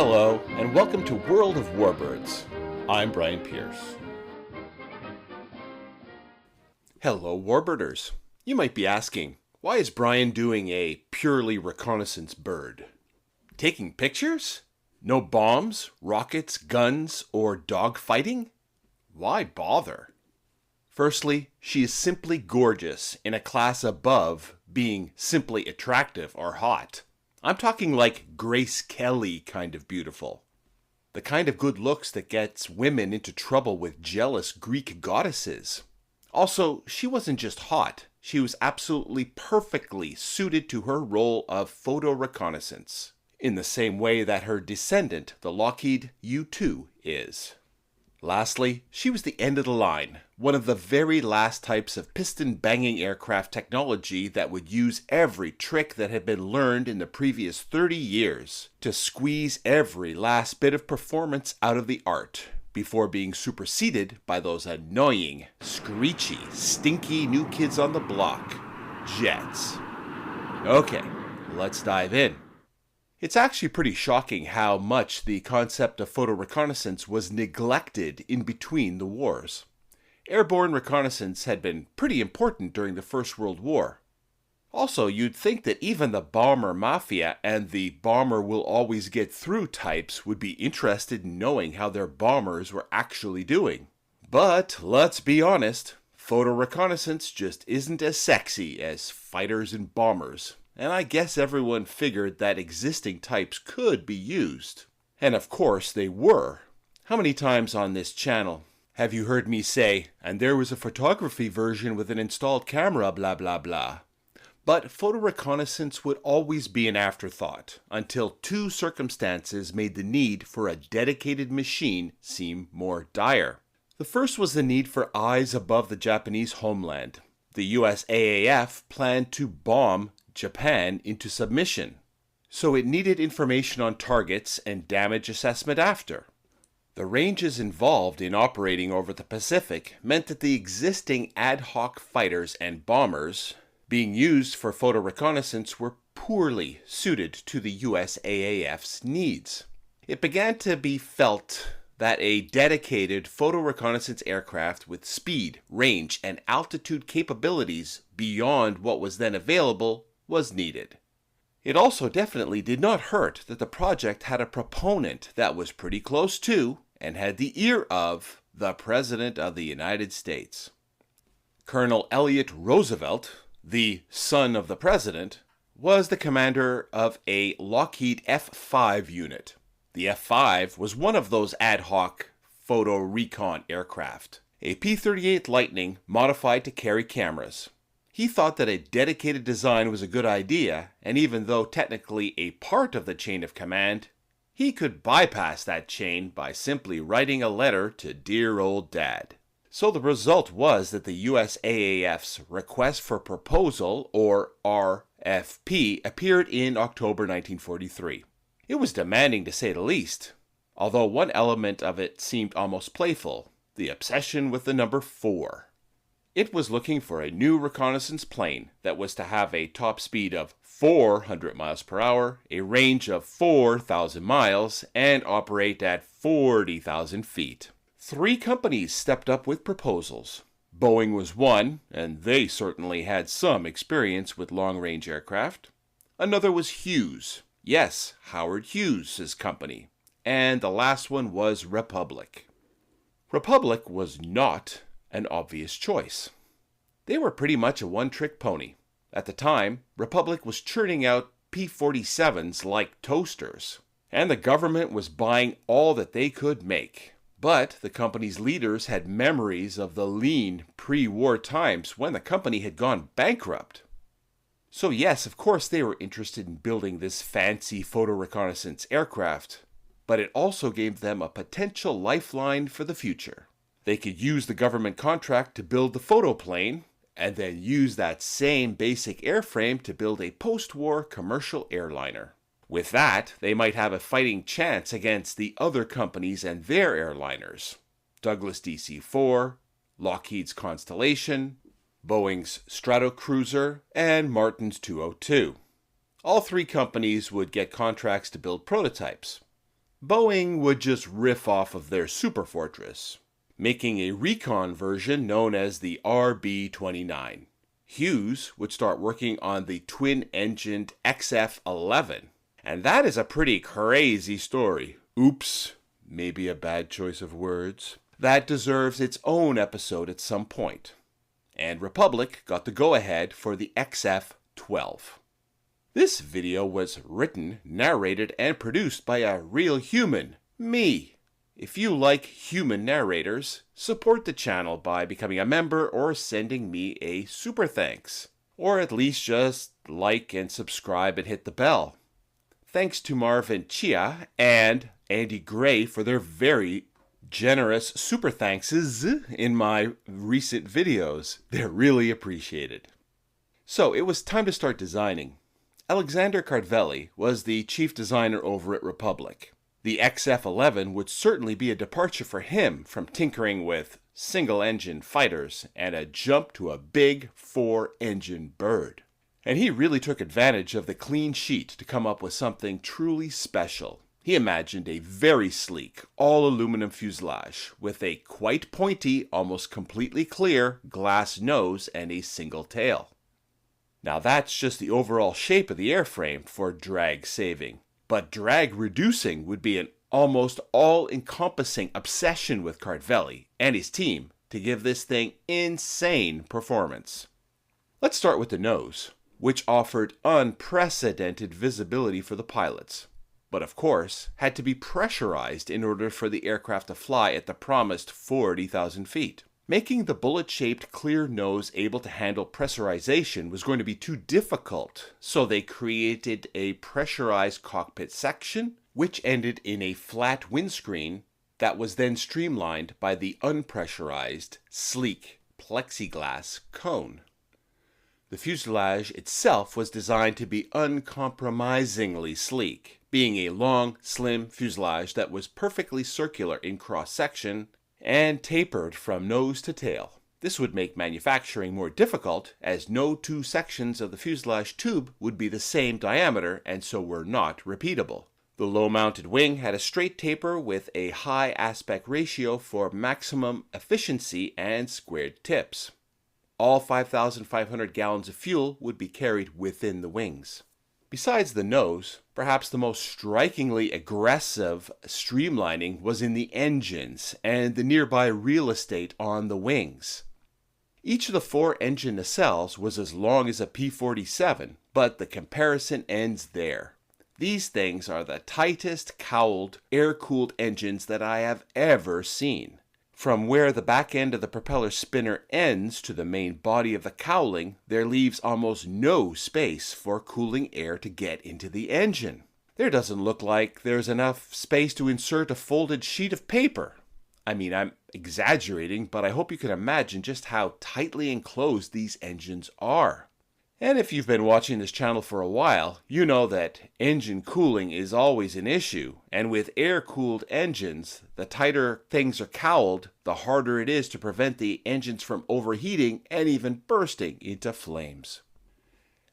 Hello, and welcome to World of Warbirds. I'm Brian Pierce. Hello, Warbirders. You might be asking, why is Brian doing a purely reconnaissance bird? Taking pictures? No bombs, rockets, guns, or dogfighting? Why bother? Firstly, she is simply gorgeous in a class above being simply attractive or hot. I'm talking like Grace Kelly kind of beautiful. The kind of good looks that gets women into trouble with jealous Greek goddesses. Also, she wasn't just hot, she was absolutely perfectly suited to her role of photo-reconnaissance, in the same way that her descendant, the Lockheed U-2, is. Lastly, she was the end of the line, one of the very last types of piston-banging aircraft technology that would use every trick that had been learned in the previous 30 years to squeeze every last bit of performance out of the art before being superseded by those annoying, screechy, stinky new kids on the block, jets. Okay, let's dive in. It's actually pretty shocking how much the concept of photo-reconnaissance was neglected in between the wars. Airborne reconnaissance had been pretty important during the First World War. Also, you'd think that even the bomber mafia and the bomber will always get through types would be interested in knowing how their bombers were actually doing. But let's be honest, photo-reconnaissance just isn't as sexy as fighters and bombers. And I guess everyone figured that existing types could be used. And of course they were. How many times on this channel have you heard me say, and there was a photography version with an installed camera, blah blah blah. But photo reconnaissance would always be an afterthought, until two circumstances made the need for a dedicated machine seem more dire. The first was the need for eyes above the Japanese homeland. The US AAF planned to bomb Japan into submission, so it needed information on targets and damage assessment after. The ranges involved in operating over the Pacific meant that the existing ad hoc fighters and bombers being used for photo reconnaissance were poorly suited to the US AAF's needs. It began to be felt that a dedicated photo reconnaissance aircraft with speed, range, and altitude capabilities beyond what was then available was needed. It also definitely did not hurt that the project had a proponent that was pretty close to, and had the ear of, the President of the United States. Colonel Elliott Roosevelt, the son of the President, was the commander of a Lockheed F-5 unit. The F-5 was one of those ad hoc photo recon aircraft, a P-38 Lightning modified to carry cameras. He thought that a dedicated design was a good idea, and even though technically a part of the chain of command, he could bypass that chain by simply writing a letter to dear old dad. So the result was that the US AAF's Request for Proposal, or RFP, appeared in October 1943. It was demanding to say the least, although one element of it seemed almost playful, the obsession with the number 4. It was looking for a new reconnaissance plane that was to have a top speed of 400 miles per hour, a range of 4,000 miles, and operate at 40,000 feet. 3 companies stepped up with proposals. Boeing was one, and they certainly had some experience with long-range aircraft. Another was Hughes. Yes, Howard Hughes' company. And the last one was Republic. Republic was not an obvious choice. They were pretty much a one-trick pony. At the time, Republic was churning out P-47s like toasters, and the government was buying all that they could make. But the company's leaders had memories of the lean pre-war times when the company had gone bankrupt. So yes, of course they were interested in building this fancy photo reconnaissance aircraft, but it also gave them a potential lifeline for the future. They could use the government contract to build the photo plane, and then use that same basic airframe to build a post-war commercial airliner. With that, they might have a fighting chance against the other companies and their airliners. Douglas DC-4, Lockheed's Constellation, Boeing's Stratocruiser, and Martin's 202. All 3 companies would get contracts to build prototypes. Boeing would just riff off of their Superfortress, making a recon version known as the RB-29. Hughes would start working on the twin-engined XF-11. And that is a pretty crazy story. Oops, maybe a bad choice of words. That deserves its own episode at some point. And Republic got the go-ahead for the XF-12. This video was written, narrated, and produced by a real human, me. If you like human narrators, support the channel by becoming a member or sending me a super thanks. Or at least just like and subscribe and hit the bell. Thanks to Marvin Chia and Andy Gray for their very generous super thankses in my recent videos. They're really appreciated. So it was time to start designing. Alexander Cardvelli was the chief designer over at Republic. The XF-11 would certainly be a departure for him from tinkering with single-engine fighters and a jump to a big four-engine bird. And he really took advantage of the clean sheet to come up with something truly special. He imagined a very sleek, all-aluminum fuselage with a quite pointy, almost completely clear glass nose and a single tail. Now that's just the overall shape of the airframe for drag saving. But drag reducing would be an almost all-encompassing obsession with Cardvelli and his team to give this thing insane performance. Let's start with the nose, which offered unprecedented visibility for the pilots, but of course had to be pressurized in order for the aircraft to fly at the promised 40,000 feet. Making the bullet-shaped clear nose able to handle pressurization was going to be too difficult, so they created a pressurized cockpit section, which ended in a flat windscreen that was then streamlined by the unpressurized, sleek plexiglass cone. The fuselage itself was designed to be uncompromisingly sleek, being a long, slim fuselage that was perfectly circular in cross-section and tapered from nose to tail. This would make manufacturing more difficult, as no two sections of the fuselage tube would be the same diameter and so were not repeatable. The low-mounted wing had a straight taper with a high aspect ratio for maximum efficiency and squared tips. All 5,500 gallons of fuel would be carried within the wings. Besides the nose, perhaps the most strikingly aggressive streamlining was in the engines and the nearby real estate on the wings. Each of the four engine nacelles was as long as a P-47, but the comparison ends there. These things are the tightest cowled, air-cooled engines that I have ever seen. From where the back end of the propeller spinner ends to the main body of the cowling, there leaves almost no space for cooling air to get into the engine. There doesn't look like there's enough space to insert a folded sheet of paper. I mean, I'm exaggerating, but I hope you can imagine just how tightly enclosed these engines are. And if you've been watching this channel for a while, you know that engine cooling is always an issue, and with air-cooled engines, the tighter things are cowled, the harder it is to prevent the engines from overheating and even bursting into flames.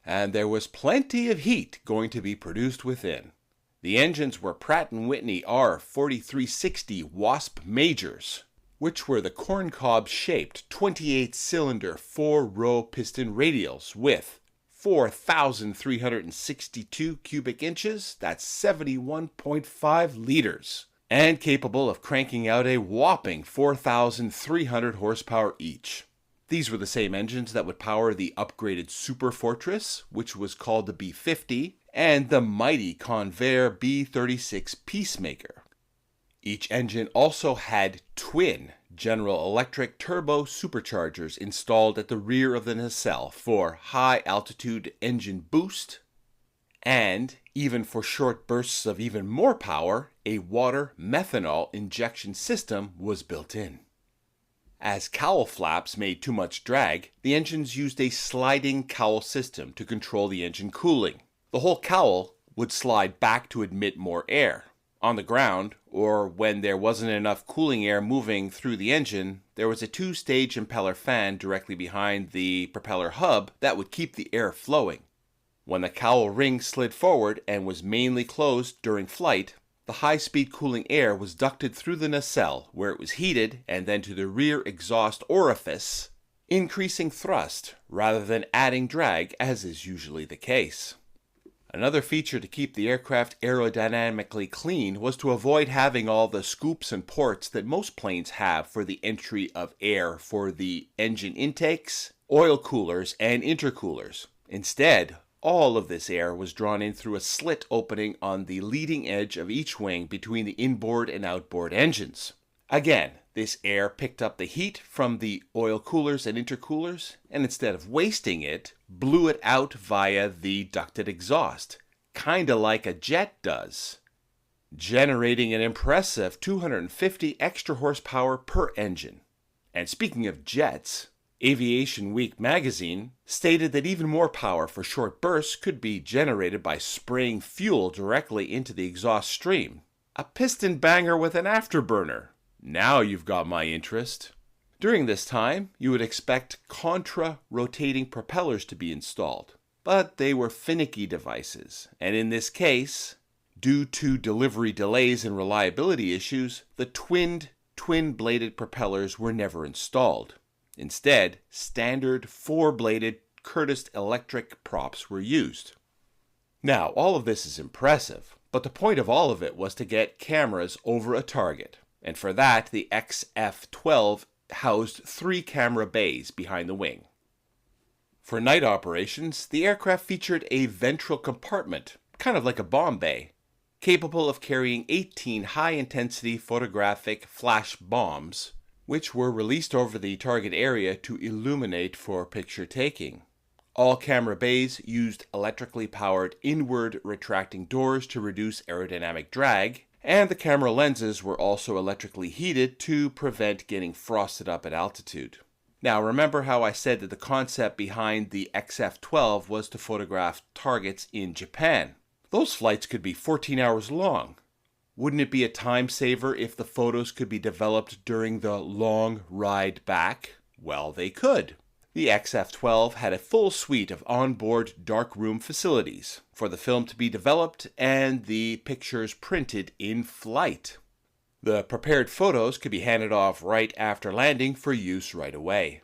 And there was plenty of heat going to be produced within. The engines were Pratt Whitney R4360 Wasp Majors, which were the corncob-shaped 28-cylinder 4-row piston radials with 4,362 cubic inches, that's 71.5 liters, and capable of cranking out a whopping 4,300 horsepower each. These were the same engines that would power the upgraded Superfortress, which was called the B-50, and the mighty Convair B-36 Peacemaker. Each engine also had twin General Electric turbo superchargers installed at the rear of the nacelle for high-altitude engine boost, and, even for short bursts of even more power, a water methanol injection system was built in. As cowl flaps made too much drag, the engines used a sliding cowl system to control the engine cooling. The whole cowl would slide back to admit more air. On the ground, or when there wasn't enough cooling air moving through the engine, there was a two-stage impeller fan directly behind the propeller hub that would keep the air flowing. When the cowl ring slid forward and was mainly closed during flight, the high-speed cooling air was ducted through the nacelle, where it was heated, and then to the rear exhaust orifice, increasing thrust rather than adding drag, as is usually the case. Another feature to keep the aircraft aerodynamically clean was to avoid having all the scoops and ports that most planes have for the entry of air for the engine intakes, oil coolers, and intercoolers. Instead, all of this air was drawn in through a slit opening on the leading edge of each wing between the inboard and outboard engines. Again, this air picked up the heat from the oil coolers and intercoolers, and instead of wasting it, blew it out via the ducted exhaust, kinda like a jet does, generating an impressive 250 extra horsepower per engine. And speaking of jets, Aviation Week magazine stated that even more power for short bursts could be generated by spraying fuel directly into the exhaust stream. A piston banger with an afterburner. Now you've got my interest. During this time, you would expect contra-rotating propellers to be installed, but they were finicky devices, and in this case, due to delivery delays and reliability issues, the twin-bladed propellers were never installed. Instead, standard four-bladed Curtiss electric props were used. Now, all of this is impressive, but the point of all of it was to get cameras over a target. And for that, the XF-12 housed 3 camera bays behind the wing. For night operations, the aircraft featured a ventral compartment, kind of like a bomb bay, capable of carrying 18 high-intensity photographic flash bombs, which were released over the target area to illuminate for picture taking. All camera bays used electrically powered inward retracting doors to reduce aerodynamic drag, and the camera lenses were also electrically heated to prevent getting frosted up at altitude. Now remember how I said that the concept behind the XF-12 was to photograph targets in Japan. Those flights could be 14 hours long. Wouldn't it be a time saver if the photos could be developed during the long ride back? Well, they could. The XF-12 had a full suite of onboard darkroom facilities for the film to be developed and the pictures printed in flight. The prepared photos could be handed off right after landing for use right away.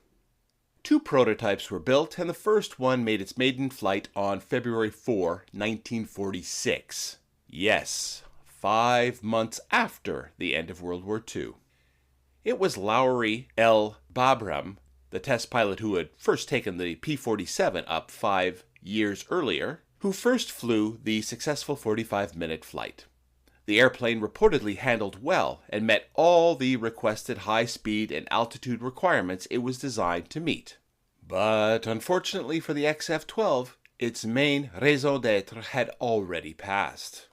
2 prototypes were built, and the first one made its maiden flight on February 4, 1946. Yes, 5 months after the end of World War II. It was Lowry L. Babram, the test pilot who had first taken the P-47 up 5 years earlier, who first flew the successful 45-minute flight. The airplane reportedly handled well and met all the requested high speed and altitude requirements it was designed to meet. But unfortunately for the XF-12, its main raison d'etre had already passed.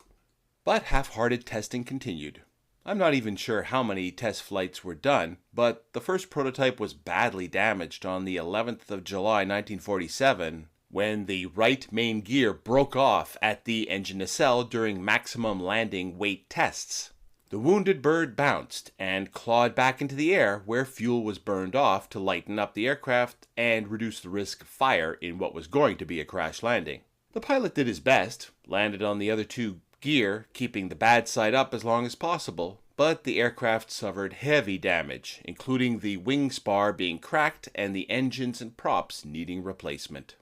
But half-hearted testing continued. I'm not even sure how many test flights were done, but the first prototype was badly damaged on the 11th of July 1947 when the right main gear broke off at the engine nacelle during maximum landing weight tests. The wounded bird bounced and clawed back into the air where fuel was burned off to lighten up the aircraft and reduce the risk of fire in what was going to be a crash landing. The pilot did his best, landed on the other 2 gear, keeping the bad side up as long as possible, but the aircraft suffered heavy damage, including the wing spar being cracked and the engines and props needing replacement.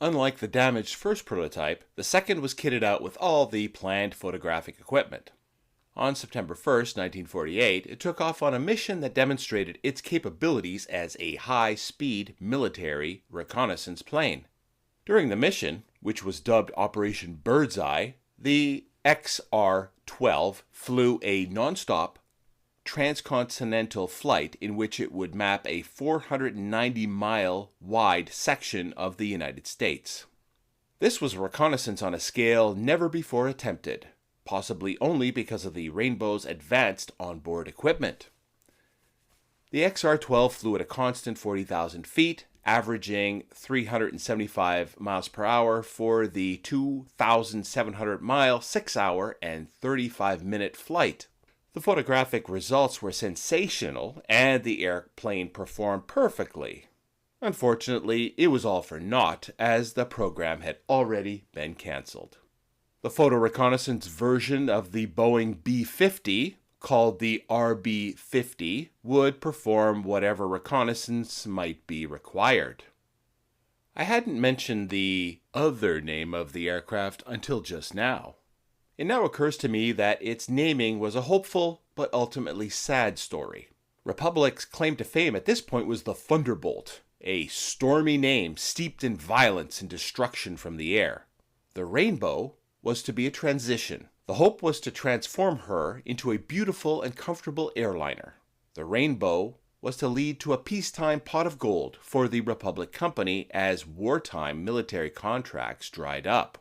Unlike the damaged first prototype, the second was kitted out with all the planned photographic equipment. On September 1st, 1948, it took off on a mission that demonstrated its capabilities as a high-speed military reconnaissance plane. During the mission, which was dubbed Operation Birdseye, the XR-12 flew a non-stop transcontinental flight in which it would map a 490-mile wide section of the United States. This was a reconnaissance on a scale never before attempted, possibly only because of the Rainbow's advanced onboard equipment. The XR-12 flew at a constant 40,000 feet, averaging 375 miles per hour for the 2,700-mile, 6-hour, and 35-minute flight. The photographic results were sensational, and the airplane performed perfectly. Unfortunately, it was all for naught, as the program had already been cancelled. The photo-reconnaissance version of the Boeing B-50, called the RB-50, would perform whatever reconnaissance might be required. I hadn't mentioned the other name of the aircraft until just now. It now occurs to me that its naming was a hopeful but ultimately sad story. Republic's claim to fame at this point was the Thunderbolt, a stormy name steeped in violence and destruction from the air. The Rainbow was to be a transition. The hope was to transform her into a beautiful and comfortable airliner. The Rainbow was to lead to a peacetime pot of gold for the Republic Company as wartime military contracts dried up.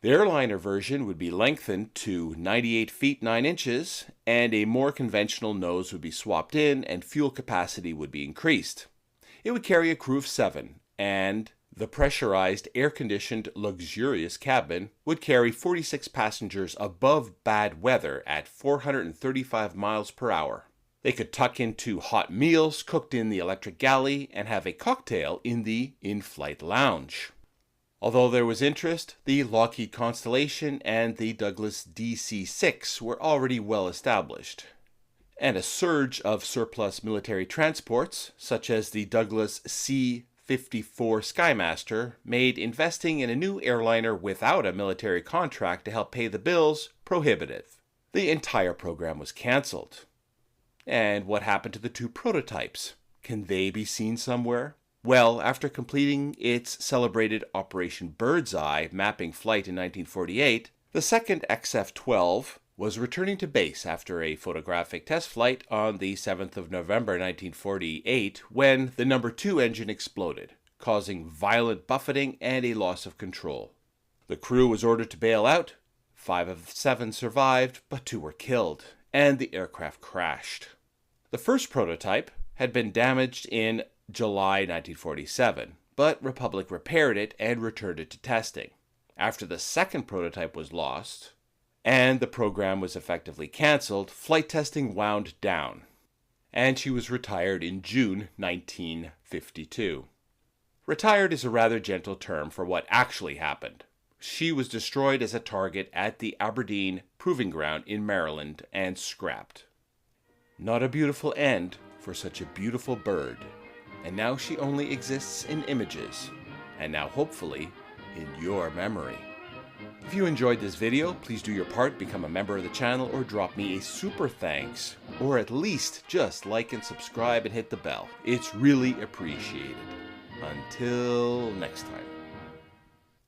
The airliner version would be lengthened to 98 feet 9 inches, and a more conventional nose would be swapped in and fuel capacity would be increased. It would carry a crew of 7, and the pressurized, air-conditioned, luxurious cabin would carry 46 passengers above bad weather at 435 miles per hour. They could tuck into hot meals cooked in the electric galley and have a cocktail in the in-flight lounge. Although there was interest, the Lockheed Constellation and the Douglas DC-6 were already well established, and a surge of surplus military transports, such as the Douglas C-54 Skymaster, made investing in a new airliner without a military contract to help pay the bills prohibitive. The entire program was cancelled. And what happened to the 2 prototypes? Can they be seen somewhere? Well, after completing its celebrated Operation Birdseye mapping flight in 1948, the second XF-12 was returning to base after a photographic test flight on the 7th of November 1948 when the number 2 engine exploded, causing violent buffeting and a loss of control. The crew was ordered to bail out. 5 of 7 survived, but 2 were killed, and the aircraft crashed. The first prototype had been damaged in July 1947, but Republic repaired it and returned it to testing. After the second prototype was lost, and the program was effectively cancelled, flight testing wound down, and she was retired in June 1952. Retired is a rather gentle term for what actually happened. She was destroyed as a target at the Aberdeen Proving Ground in Maryland and scrapped. Not a beautiful end for such a beautiful bird. And now she only exists in images, and now hopefully in your memory. If you enjoyed this video, please do your part, become a member of the channel, or drop me a super thanks, or at least just like and subscribe and hit the bell. It's really appreciated. Until next time.